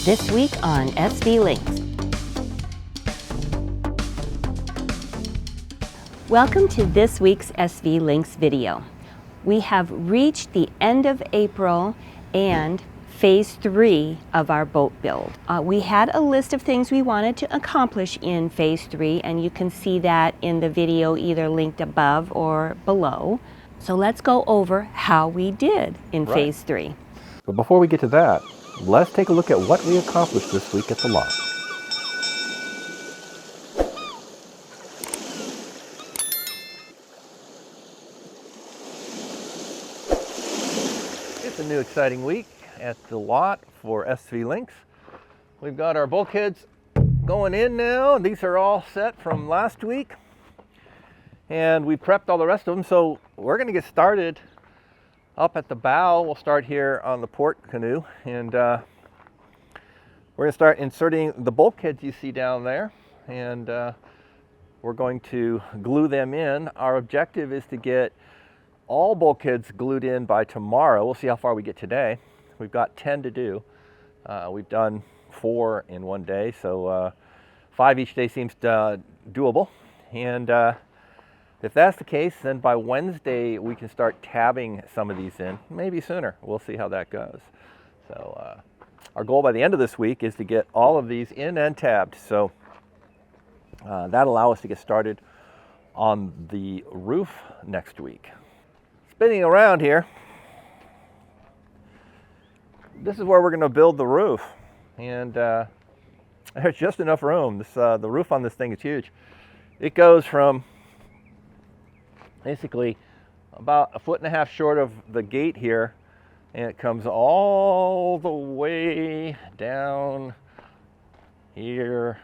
This week on SV Lynx. Welcome to this week's SV Lynx video. We have reached the end of April and phase 3 of our boat build. We had a list of things we wanted to accomplish in phase 3, and you can see that in the video either linked above or below. So let's go over how we did in phase 3. But before we get to that, let's take a look at what we accomplished this week at the lot. It's a new exciting week at the lot for SV Lynx. We've got our bulkheads going in now. These are all set from last week. And we prepped all the rest of them, so we're going to get started up at the bow. We'll start here on the port canoe, and we're going to start inserting the bulkheads you see down there, and we're going to glue them in. Our objective is to get all bulkheads glued in by tomorrow. We'll see how far we get today. We've got 10 to do. We've done 4 in one day, so 5 each day seems doable. And if that's the case, then by Wednesday we can start tabbing some of these in, maybe sooner. We'll see how that goes. So our goal by the end of this week is to get all of these in and tabbed. So that'll allow us to get started on the roof next week. Spinning around here, this is where we're going to build the roof. And there's just enough room. The roof on this thing is huge. It goes from basically about 1.5 feet short of the gate here, and it comes all the way down here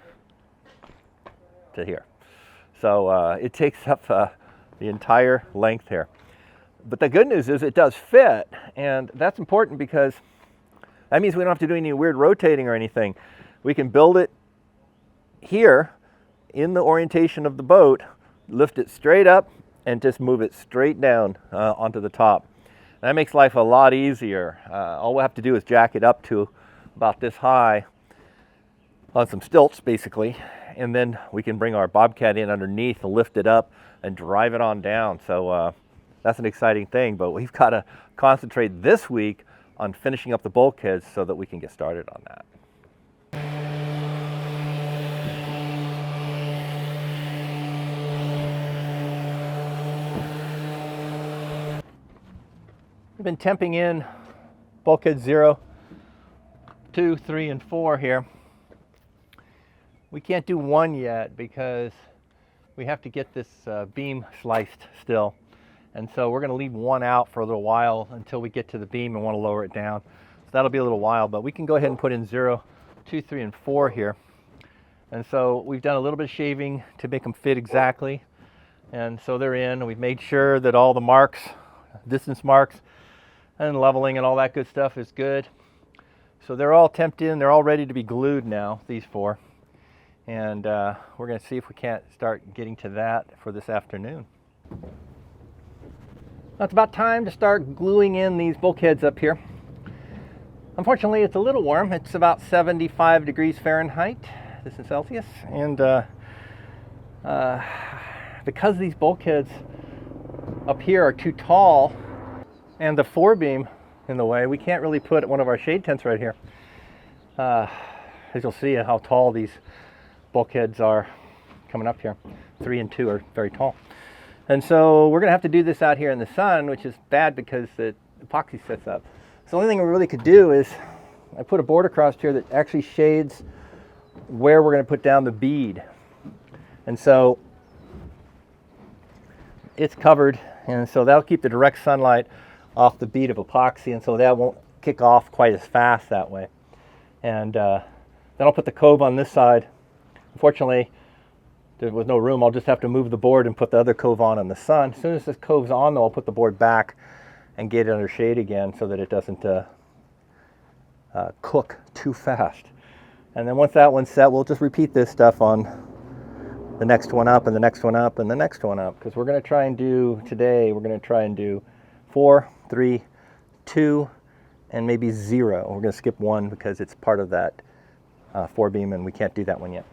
to here. So it takes up the entire length here. But the good news is it does fit, and that's important because that means we don't have to do any weird rotating or anything. We can build it here in the orientation of the boat, lift it straight up, and just move it straight down onto the top. That makes life a lot easier. All we'll have to do is jack it up to about this high on some stilts, basically, and then we can bring our bobcat in underneath, lift it up, and drive it on down. So that's an exciting thing, but we've got to concentrate this week on finishing up the bulkheads so that we can get started on that. We've been temping in bulkhead 0, 2, 3, and 4 here. We can't do 1 yet because we have to get this beam sliced still. And so we're going to leave 1 out for a little while until we get to the beam and want to lower it down. So that'll be a little while, but we can go ahead and put in 0, 2, 3, and 4 here. And so we've done a little bit of shaving to make them fit exactly. And so they're in, and we've made sure that all the marks, distance marks, and leveling and all that good stuff is good. So they're all temped in, they're all ready to be glued now, these 4. And we're going to see if we can't start getting to that for this afternoon. Now it's about time to start gluing in these bulkheads up here. Unfortunately, it's a little warm. It's about 75 degrees Fahrenheit. This is Celsius. And because these bulkheads up here are too tall, and the forebeam in the way, we can't really put one of our shade tents right here. As you'll see how tall these bulkheads are coming up here. 3 and 2 are very tall. And so we're going to have to do this out here in the sun, which is bad because the epoxy sets up. So the only thing we really could do is I put a board across here that actually shades where we're going to put down the bead. And so it's covered, and so that'll keep the direct sunlight off the bead of epoxy, and so that won't kick off quite as fast that way. And then I'll put the cove on this side. Unfortunately, there was no room. I'll just have to move the board and put the other cove on in the sun. As soon as this cove's on, though, I'll put the board back and get it under shade again so that it doesn't cook too fast. And then once that one's set, we'll just repeat this stuff on the next one up and the next one up and the next one up, because we're going to try and do today, we're going to try and do 4, 3, 2, and maybe 0. We're going to skip 1 because it's part of that 4-beam, and we can't do that one yet.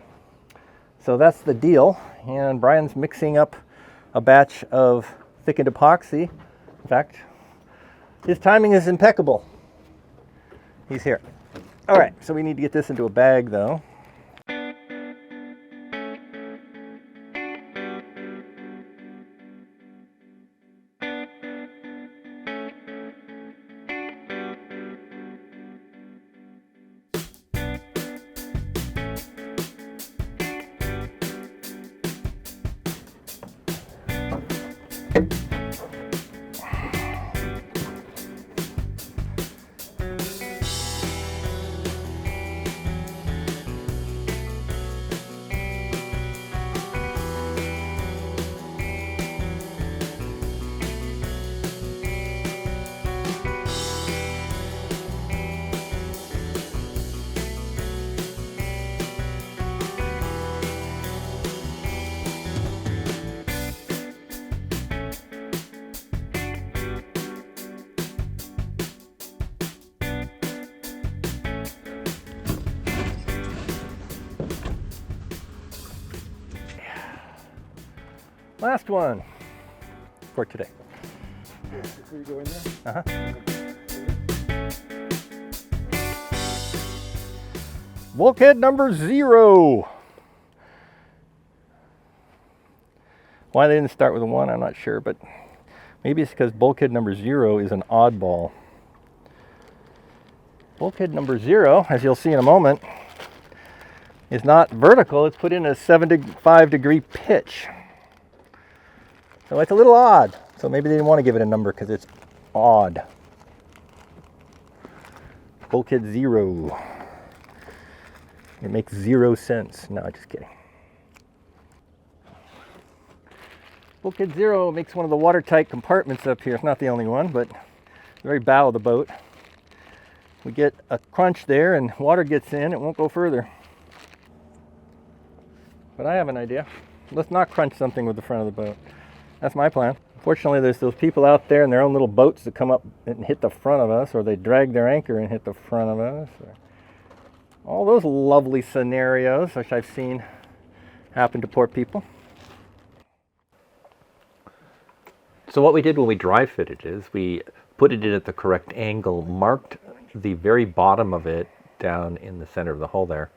So that's the deal, and Brian's mixing up a batch of thickened epoxy. In fact, his timing is impeccable. He's here. All right, so we need to get this into a bag though. Last one for today. Before you go in there? Uh-huh. Bulkhead number 0. Why they didn't start with a 1, I'm not sure, but maybe it's because bulkhead number 0 is an oddball. Bulkhead number 0, as you'll see in a moment, is not vertical, it's put in a 75-degree pitch. So it's a little odd. So maybe they didn't want to give it a number because it's odd. Bulkhead 0. It makes 0 sense. No, just kidding. Bulkhead 0 makes one of the watertight compartments up here. It's not the only one, but the very bow of the boat. We get a crunch there and water gets in, it won't go further. But I have an idea. Let's not crunch something with the front of the boat. That's my plan. Fortunately, there's those people out there in their own little boats that come up and hit the front of us, or they drag their anchor and hit the front of us. All those lovely scenarios, which I've seen happen to poor people. So what we did when we dry fitted is we put it in at the correct angle, marked the very bottom of it down in the center of the hull there,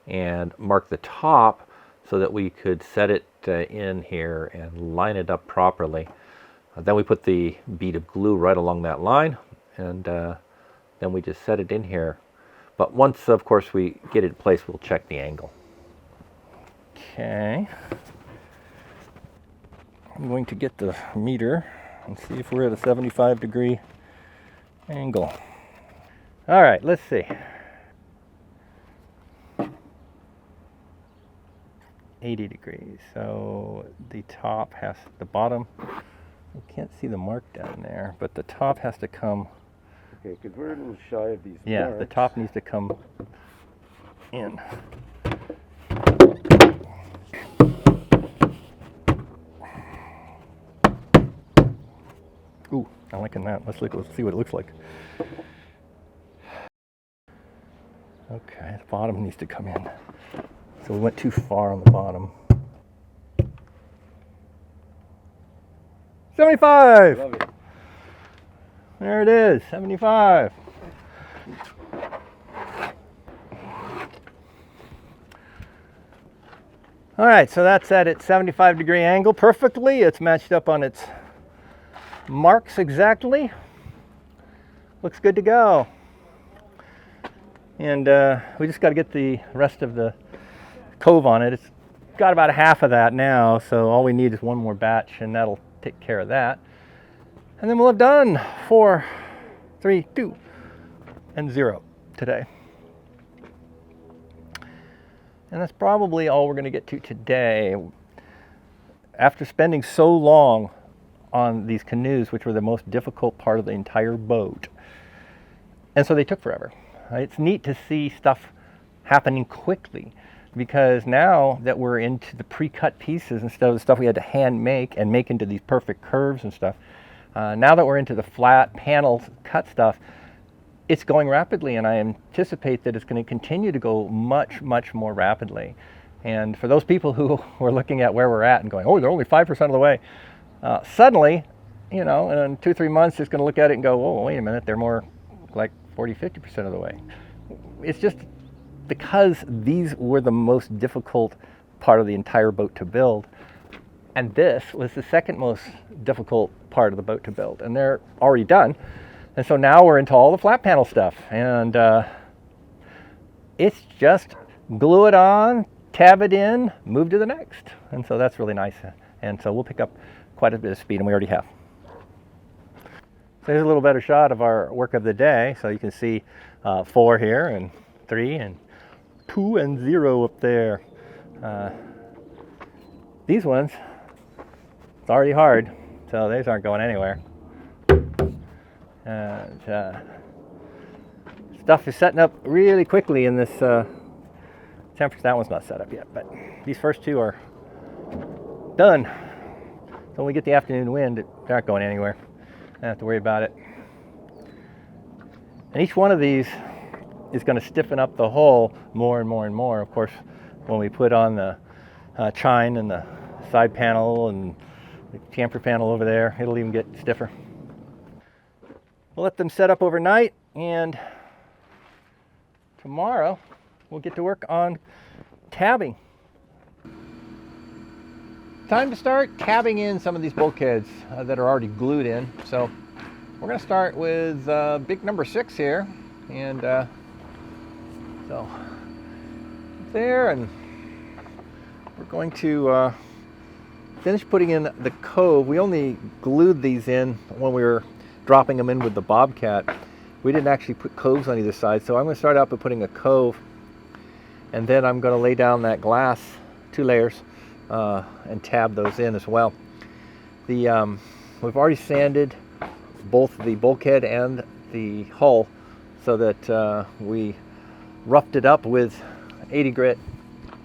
and marked the top so that we could set it in here and line it up properly. Then we put the bead of glue right along that line, and then we just set it in here. But once, of course, we get it in place, we'll check the angle. Okay. I'm going to get the meter and see if we're at a 75-degree angle. All right, let's see. 80 degrees. So the top has, the bottom, you can't see the mark down there, but the top has to come. Okay, because we're a little shy of these Yeah, marks. the top needs to come in. Ooh, I'm liking that. Let's see what it looks like. Okay, the bottom needs to come in. So we went too far on the bottom. 75! Love it. There it is, 75. All right, so that's at its 75-degree angle perfectly. It's matched up on its marks exactly. Looks good to go. And we just got to get the rest of the cove on it. It's got about half of that now, so all we need is one more batch, and that'll take care of that. And then we'll have done 4, 3, 2, and 0 today. And that's probably all we're going to get to today. After spending so long on these canoes, which were the most difficult part of the entire boat, and so they took forever. It's neat to see stuff happening quickly, because now that we're into the pre-cut pieces instead of the stuff we had to hand make and make into these perfect curves and stuff, now that we're into the flat panel cut stuff, it's going rapidly, and I anticipate that it's going to continue to go much, much more rapidly. And for those people who were looking at where we're at and going, oh, they're only 5% of the way, suddenly, you know, in 2-3 months, it's going to look at it and go, oh, wait a minute, they're more like 40-50% of the way. It's just because these were the most difficult part of the entire boat to build, and this was the second most difficult part of the boat to build, and they're already done. And so now we're into all the flat panel stuff, and it's just glue it on, tab it in, move to the next. And so that's really nice. And so we'll pick up quite a bit of speed, and we already have. So here's a little better shot of our work of the day. So you can see 4 here, and 3, and 2, and 0 up there. These ones, it's already hard, so these aren't going anywhere. And stuff is setting up really quickly in this temperature. That one's not set up yet, but these first 2 are done. So when we get the afternoon wind, they're not going anywhere. I don't have to worry about it. And each one of these is going to stiffen up the hull more and more and more. Of course, when we put on the chine and the side panel and the camper panel over there, it'll even get stiffer. We'll let them set up overnight, and tomorrow we'll get to work on tabbing. Time to start tabbing in some of these bulkheads that are already glued in. So we're going to start with big number 6 here, and so there, and we're going to finish putting in the cove. We only glued these in when we were dropping them in with the Bobcat. We didn't actually put coves on either side, so I'm going to start out by putting a cove, and then I'm going to lay down that glass, 2 layers, and tab those in as well. We've already sanded both the bulkhead and the hull so that we roughed it up with 80 grit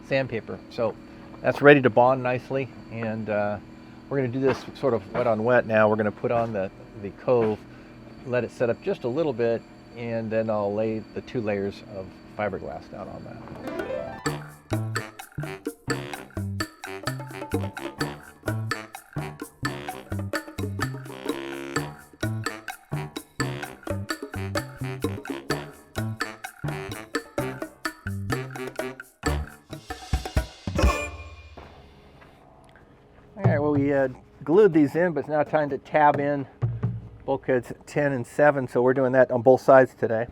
sandpaper. So that's ready to bond nicely, and we're going to do this sort of wet on wet now. We're going to put on the cove, let it set up just a little bit, and then I'll lay the 2 layers of fiberglass down on that. All right, well, we glued these in, but it's now time to tab in bulkheads 10 and 7, so we're doing that on both sides today.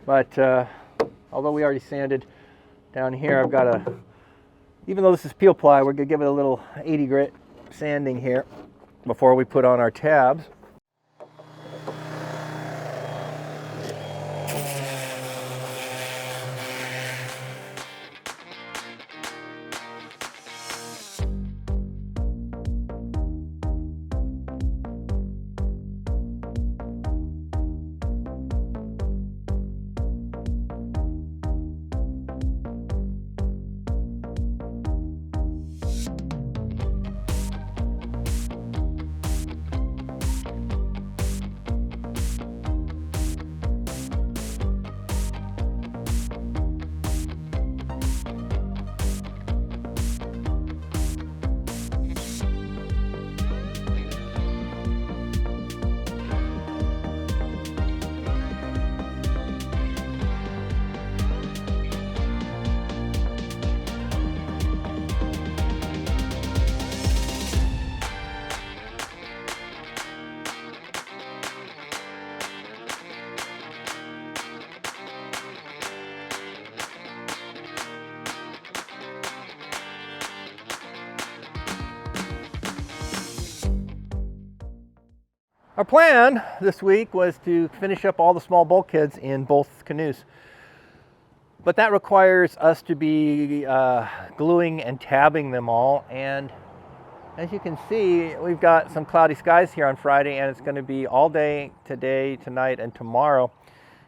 But although we already sanded down here, I've got even though this is peel ply, we're going to give it a little 80 grit sanding here before we put on our tabs. Our plan this week was to finish up all the small bulkheads in both canoes, but that requires us to be gluing and tabbing them all. And as you can see, we've got some cloudy skies here on Friday, and it's going to be all day today, tonight, and tomorrow,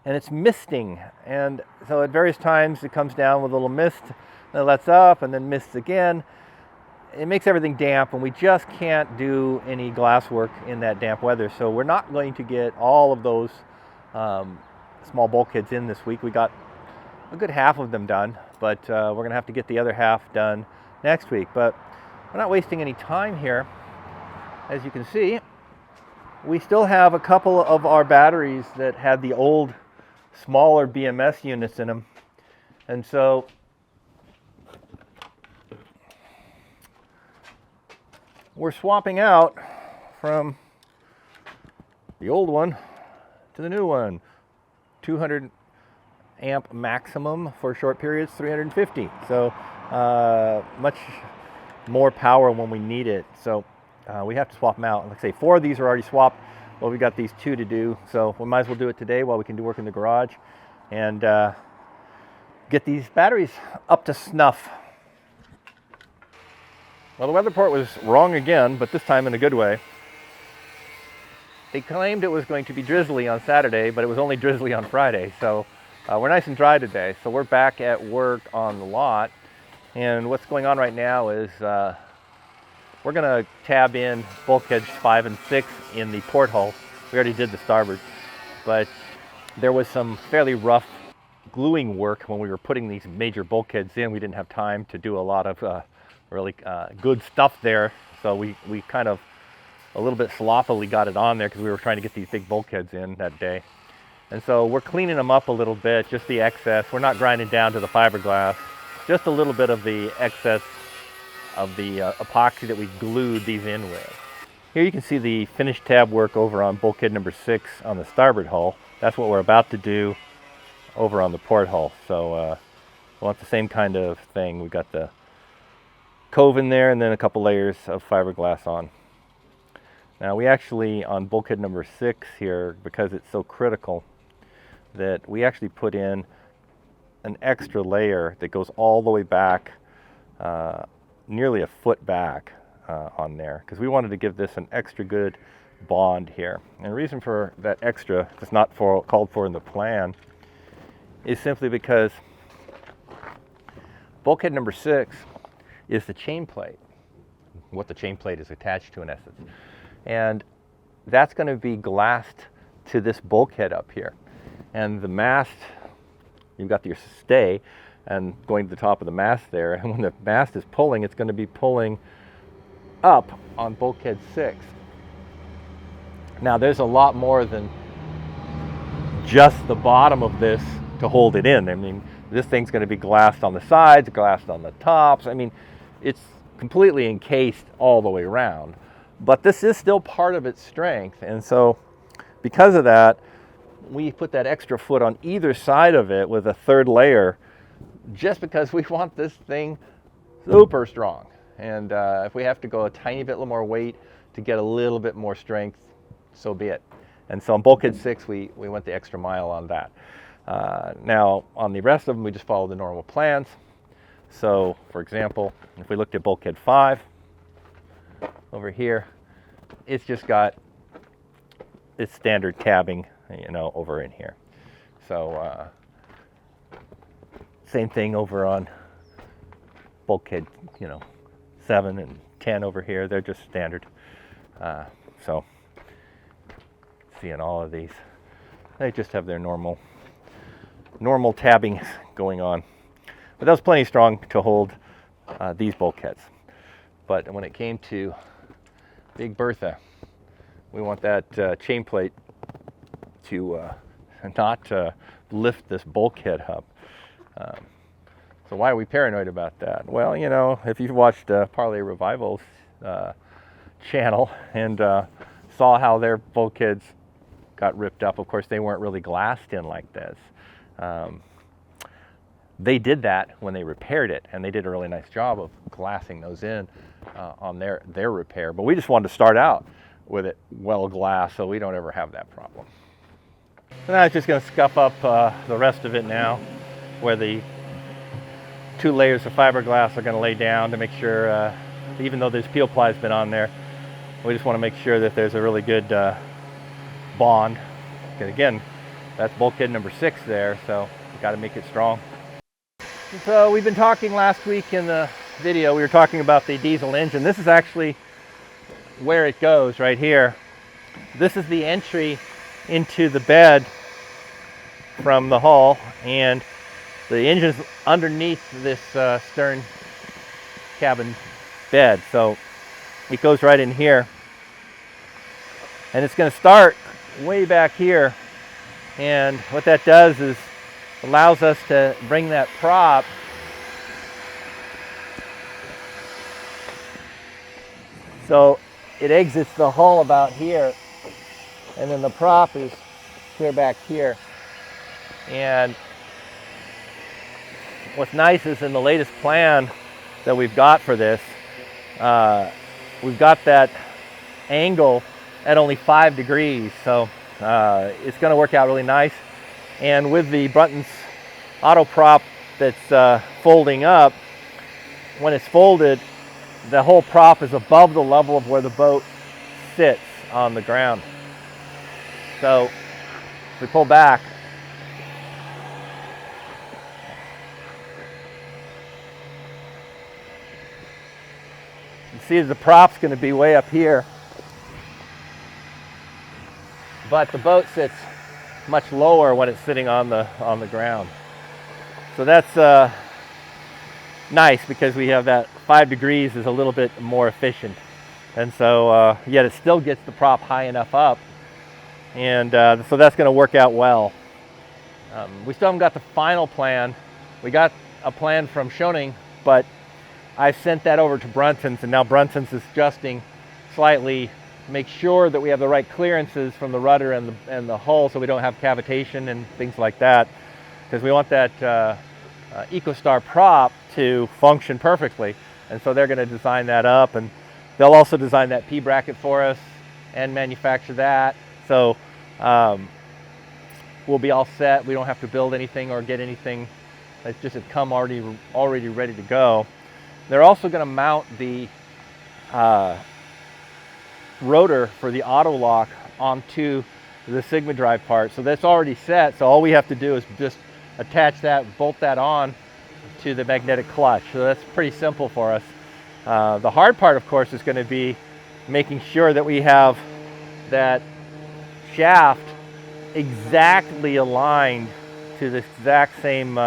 and it's misting. And so at various times it comes down with a little mist, then it lets up, and then mists again. It makes everything damp, and we just can't do any glass work in that damp weather. So we're not going to get all of those small bulkheads in this week. We got a good half of them done, but we're going to have to get the other half done next week. But we're not wasting any time here. As you can see, we still have a couple of our batteries that had the old smaller BMS units in them. And so we're swapping out from the old one to the new one. 200 amp maximum for short periods, 350. So much more power when we need it. So we have to swap them out. Like I say, 4 of these are already swapped. Well, we got these 2 to do. So we might as well do it today while we can do work in the garage and get these batteries up to snuff. Well, the weather report was wrong again, but this time in a good way. They claimed it was going to be drizzly on Saturday, but it was only drizzly on Friday. So we're nice and dry today. So we're back at work on the lot. And what's going on right now is we're going to tab in bulkheads 5 and 6 in the port hull. We already did the starboard, but there was some fairly rough gluing work when we were putting these major bulkheads in. We didn't have time to do a lot of really good stuff there. So we kind of a little bit sloppily got it on there because we were trying to get these big bulkheads in that day. And so we're cleaning them up a little bit, just the excess. We're not grinding down to the fiberglass, just a little bit of the excess of the epoxy that we glued these in with. Here you can see the finished tab work over on bulkhead number 6 on the starboard hull. That's what we're about to do over on the port hull. So we want the same kind of thing. We've got the cove in there and then a couple layers of fiberglass on. Now we actually, on bulkhead number 6 here, because it's so critical, that we actually put in an extra layer that goes all the way back, nearly a foot back on there, because we wanted to give this an extra good bond here. And the reason for that extra, it's not called for in the plan, is simply because bulkhead number 6 is the chain plate, what the chain plate is attached to in essence. And that's going to be glassed to this bulkhead up here. And the mast, you've got your stay and going to the top of the mast there. And when the mast is pulling, it's going to be pulling up on bulkhead 6. Now there's a lot more than just the bottom of this to hold it in. I mean, this thing's going to be glassed on the sides, glassed on the tops. I mean, it's completely encased all the way around. But this is still part of its strength, and so because of that, we put that extra foot on either side of it with a third layer, just because we want this thing super strong. And if we have to go a tiny bit more weight to get a little bit more strength, so be it. And so on bulkhead 6, we went the extra mile on that. Now on the rest of them, we just follow the normal plans. So for example, if we looked at bulkhead 5, over here, it's just got its standard tabbing, you know, over in here. So same thing over on bulkhead, you know, 7 and 10 over here. They're just standard. So seeing all of these, they just have their normal tabbing going on. But that was plenty strong to hold these bulkheads. But when it came to Big Bertha, we want that chain plate to not lift this bulkhead up. So why are we paranoid about that? Well, you know, if you've watched Parlay Revival's channel and saw how their bulkheads got ripped up, of course they weren't really glassed in like this. They did that when they repaired it, and they did a really nice job of glassing those in on their repair. But we just wanted to start out with it well glassed so we don't ever have that problem. And I'm just going to scuff up the rest of it now, where the 2 layers of fiberglass are going to lay down to make sure, even though this peel ply has been on there, we just want to make sure that there's a really good bond. And again, that's bulkhead number 6 there, so we've got to make it strong. So we've been talking last week in the video, we were talking about the diesel engine. This is actually where it goes right here. This is the entry into the bed from the hull, and the engine's underneath this stern cabin bed. So it goes right in here. And it's going to start way back here. And what that does is allows us to bring that prop so it exits the hull about here, and then the prop is clear back here. And what's nice is in the latest plan that we've got for this, we've got that angle at only 5 degrees, so it's going to work out really nice. And with the Brunton's auto prop that's folding up, when it's folded, the whole prop is above the level of where the boat sits on the ground. So if we pull back, you see the prop's going to be way up here, but the boat sits much lower when it's sitting on the ground. So that's nice, because we have that 5 degrees is a little bit more efficient, and so yet it still gets the prop high enough up, and so that's going to work out well. We still haven't got the final plan. We got a plan from Schoening, but I sent that over to Brunton's, and now Brunton's is adjusting slightly to make sure that we have the right clearances from the rudder and the hull, so we don't have cavitation and things like that, because we want that EcoStar prop to function perfectly. And so they're going to design that up, and they'll also design that P bracket for us and manufacture that. So we'll be all set. We don't have to build anything or get anything. It's just it come already ready to go. They're also going to mount the rotor for the auto lock onto the Sigma drive part. So that's already set. So all we have to do is just attach that, bolt that on to the magnetic clutch. So that's pretty simple for us. The hard part, of course, is going to be making sure that we have that shaft exactly aligned to the exact same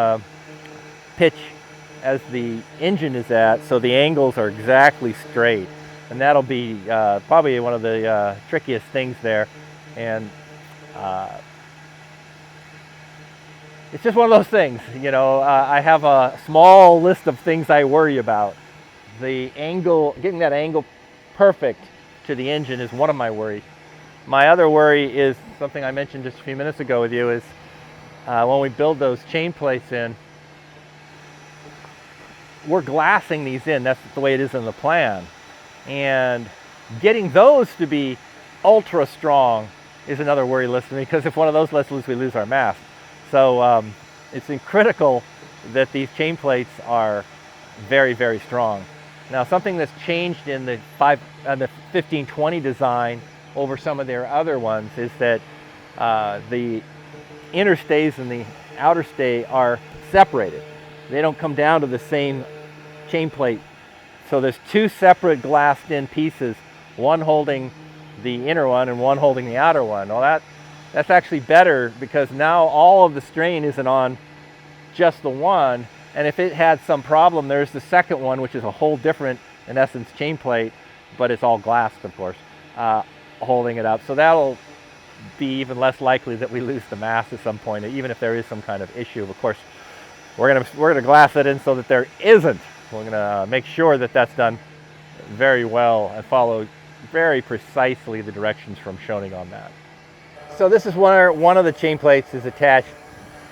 pitch as the engine is at, so the angles are exactly straight. And that'll be probably one of the trickiest things there. And it's just one of those things, you know. I have a small list of things I worry about. The angle, getting that angle perfect to the engine is one of my worries. My other worry is something I mentioned just a few minutes ago with you, is when we build those chain plates in, we're glassing these in. That's the way it is in the plan. And getting those to be ultra strong is another worry list to me, because if one of those lets loose, we lose our mast. So it's critical that these chain plates are very, very strong. Now, something that's changed in the 1520 design over some of their other ones is that the inner stays and the outer stay are separated. They don't come down to the same chain plate. So there's two separate glassed in pieces, one holding the inner one and one holding the outer one. Well, that's actually better, because now all of the strain isn't on just the one, and if it had some problem, there's the second one, which is a whole different, in essence, chain plate, but it's all glassed, of course, holding it up. So that'll be even less likely that we lose the mast at some point, even if there is some kind of issue. Of course, we're gonna glass it in so that there isn't. We're gonna make sure that that's done very well and follow very precisely the directions from Schoening on that. So this is where one of the chain plates is attached.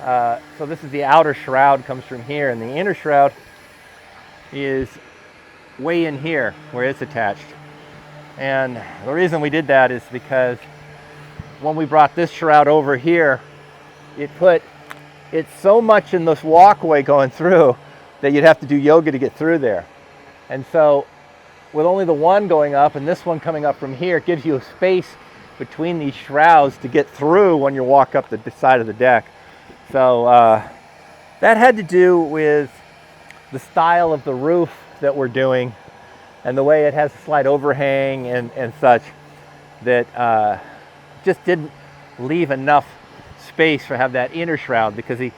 So this is the outer shroud, comes from here, and the inner shroud is way in here where it's attached. And the reason we did that is because when we brought this shroud over here, it's so much in this walkway going through that you'd have to do yoga to get through there. And so with only the one going up and this one coming up from here, it gives you a space between these shrouds to get through when you walk up the side of the deck. So that had to do with the style of the roof that we're doing and the way it has a slight overhang and such, that just didn't leave enough space for have that inner shroud, because the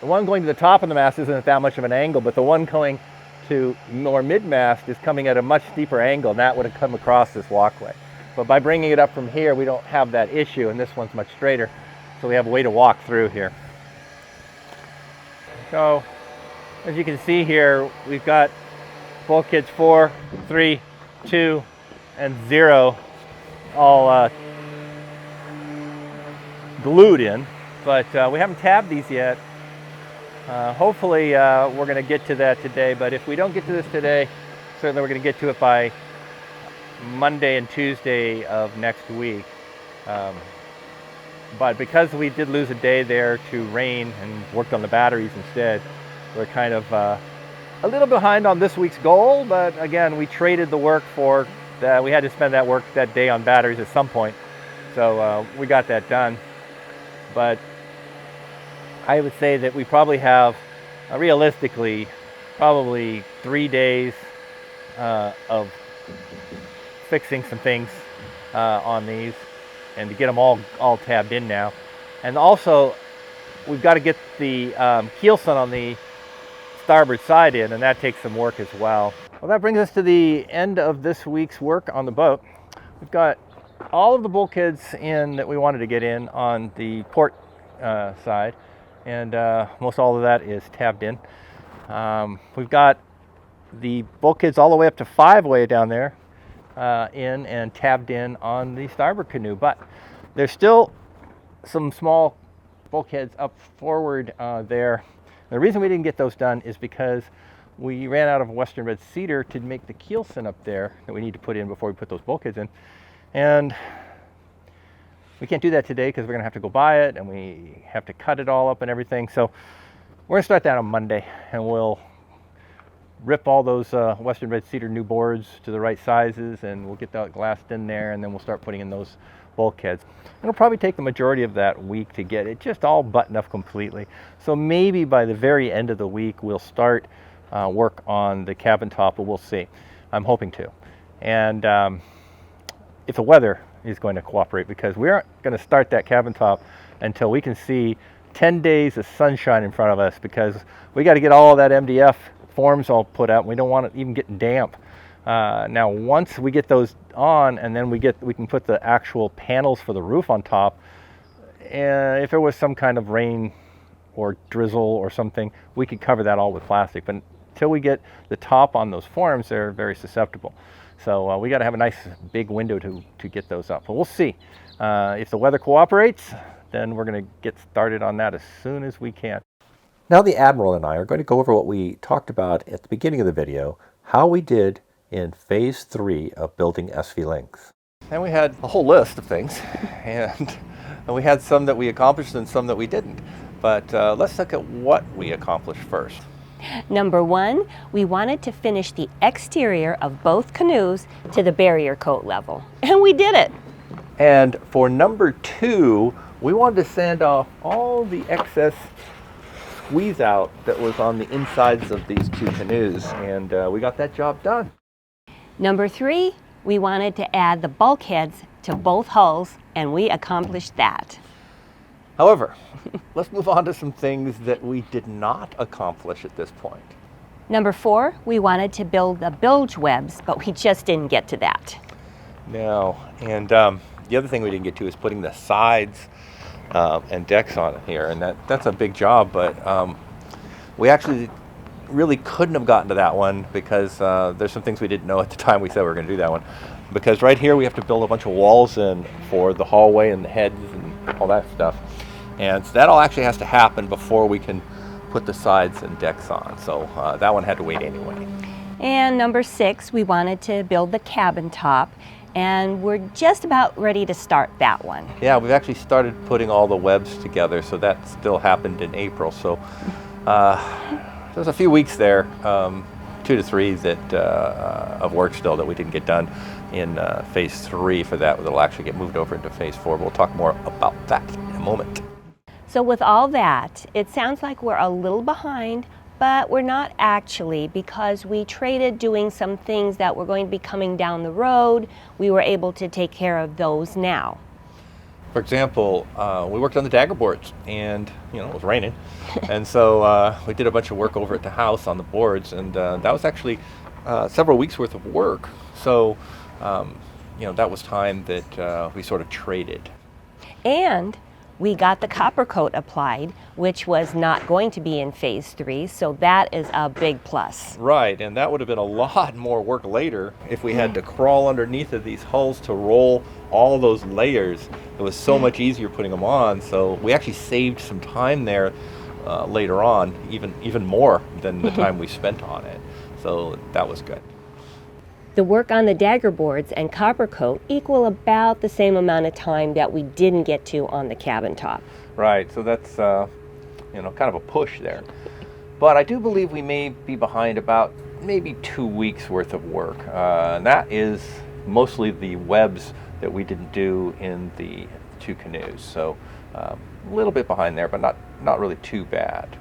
one going to the top of the mast isn't at that much of an angle, but the one going to more mid-mast is coming at a much steeper angle, and that would have come across this walkway. But by bringing it up from here, we don't have that issue, and this one's much straighter, so we have a way to walk through here. So, as you can see here, we've got bulkheads 4, 3, 2, and 0 all glued in, but we haven't tabbed these yet. Hopefully we're going to get to that today, but if we don't get to this today, certainly we're going to get to it by Monday and Tuesday of next week. But because we did lose a day there to rain and worked on the batteries instead, we're kind of a little behind on this week's goal, but again, we traded the work for that. We had to spend that day on batteries at some point, so we got that done. But I would say that we probably have, realistically, probably 3 days of fixing some things on these, and to get them all tabbed in now. And also, we've got to get the keelson on the starboard side in, and that takes some work as well. Well, that brings us to the end of this week's work on the boat. We've got all of the bulkheads in that we wanted to get in on the port side, and most all of that is tabbed in. We've got the bulkheads all the way up to 5 way down there in and tabbed in on the starboard canoe, but there's still some small bulkheads up forward there. The reason we didn't get those done is because we ran out of western red cedar to make the keelson up there that we need to put in before we put those bulkheads in, and we can't do that today because we're going to have to go buy it, and we have to cut it all up and everything. So we're going to start that on Monday, and we'll rip all those western red cedar new boards to the right sizes, and we'll get that glassed in there, and then we'll start putting in those bulkheads. It'll probably take the majority of that week to get it just all buttoned up completely. So maybe by the very end of the week we'll start work on the cabin top, but we'll see. I'm hoping to. And if the weather is going to cooperate, because we aren't going to start that cabin top until we can see 10 days of sunshine in front of us, because we got to get all that MDF forms all put out. We don't want it even getting damp. Now once we get those on, and then we can put the actual panels for the roof on top, and if there was some kind of rain or drizzle or something, we could cover that all with plastic. But until we get the top on those forms, they're very susceptible. So we got to have a nice big window to get those up. But we'll see. If the weather cooperates, then we're going to get started on that as soon as we can. Now the Admiral and I are going to go over what we talked about at the beginning of the video, how we did in Phase 3 of building SV Lynx. And we had a whole list of things, and we had some that we accomplished and some that we didn't. But let's look at what we accomplished first. Number 1, we wanted to finish the exterior of both canoes to the barrier coat level, and we did it. And for number 2, we wanted to sand off all the excess squeeze out that was on the insides of these 2 canoes, and we got that job done. Number 3, we wanted to add the bulkheads to both hulls, and we accomplished that. However, let's move on to some things that we did not accomplish at this point. Number 4, we wanted to build the bilge webs, but we just didn't get to that. No, and the other thing we didn't get to is putting the sides and decks on it here, and that's a big job, but we actually really couldn't have gotten to that one because there's some things we didn't know at the time we said we were going to do that one. Because right here we have to build a bunch of walls in for the hallway and the heads and all that stuff. And so that all actually has to happen before we can put the sides and decks on. So that one had to wait anyway. And number 6, we wanted to build the cabin top, and we're just about ready to start that one. Yeah, we've actually started putting all the webs together, so that still happened in April. So there's a few weeks there, 2 to 3 that of work still that we didn't get done in Phase 3 for that. That'll actually get moved over into Phase 4. We'll talk more about that in a moment. So with all that, it sounds like we're a little behind, but we're not actually, because we traded doing some things that were going to be coming down the road. We were able to take care of those now. For example, we worked on the dagger boards, and it was raining, and so we did a bunch of work over at the house on the boards, and that was actually several weeks worth of work. So that was time that we sort of traded. And we got the copper coat applied, which was not going to be in phase 3, so that is a big plus. Right, and that would have been a lot more work later if we had to crawl underneath of these hulls to roll all those layers. It was so much easier putting them on, so we actually saved some time there later on, even more than the time we spent on it. So that was good. The work on the dagger boards and copper coat equal about the same amount of time that we didn't get to on the cabin top. Right, so that's kind of a push there. But I do believe we may be behind about maybe 2 weeks worth of work. And that is mostly the webs that we didn't do in the 2 canoes. So a little bit behind there, but not really too bad.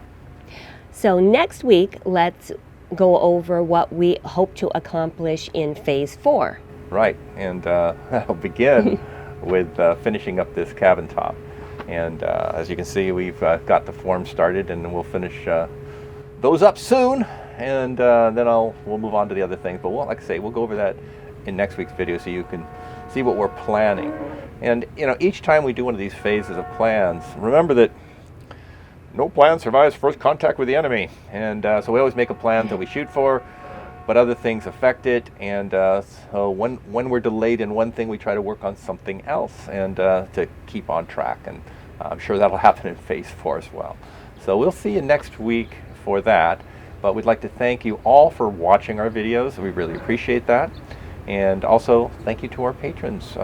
So next week, let's go over what we hope to accomplish in phase 4. Right, and I'll begin with finishing up this cabin top. And as you can see, we've got the form started, and we'll finish those up soon, and then we'll move on to the other things. But like I say, we'll go over that in next week's video so you can see what we're planning. And each time we do one of these phases of plans, remember that no plan survives first contact with the enemy. And so we always make a plan that we shoot for, but other things affect it. And so when we're delayed in one thing, we try to work on something else and to keep on track. And I'm sure that'll happen in phase 4 as well. So we'll see you next week for that. But we'd like to thank you all for watching our videos. We really appreciate that. And also thank you to our patrons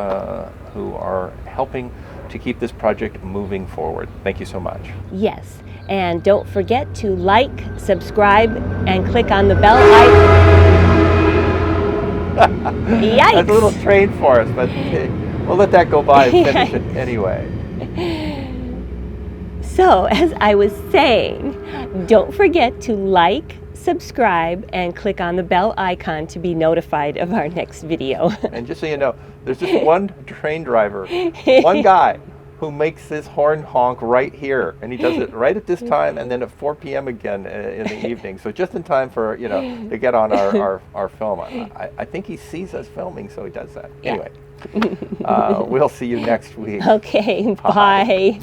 who are helping to keep this project moving forward. Thank you so much. Yes, and don't forget to like, subscribe, and click on the bell icon. Yikes! That's a little strange for us, but we'll let that go by and finish it anyway. So, as I was saying, don't forget to like, subscribe, and click on the bell icon to be notified of our next video. And just so you know, there's just one train driver, one guy, who makes this horn honk right here, and he does it right at this time, and then at 4 p.m. again in the evening. So just in time for to get on our film. I think he sees us filming, so he does that. Yeah. Anyway, we'll see you next week. Okay, bye.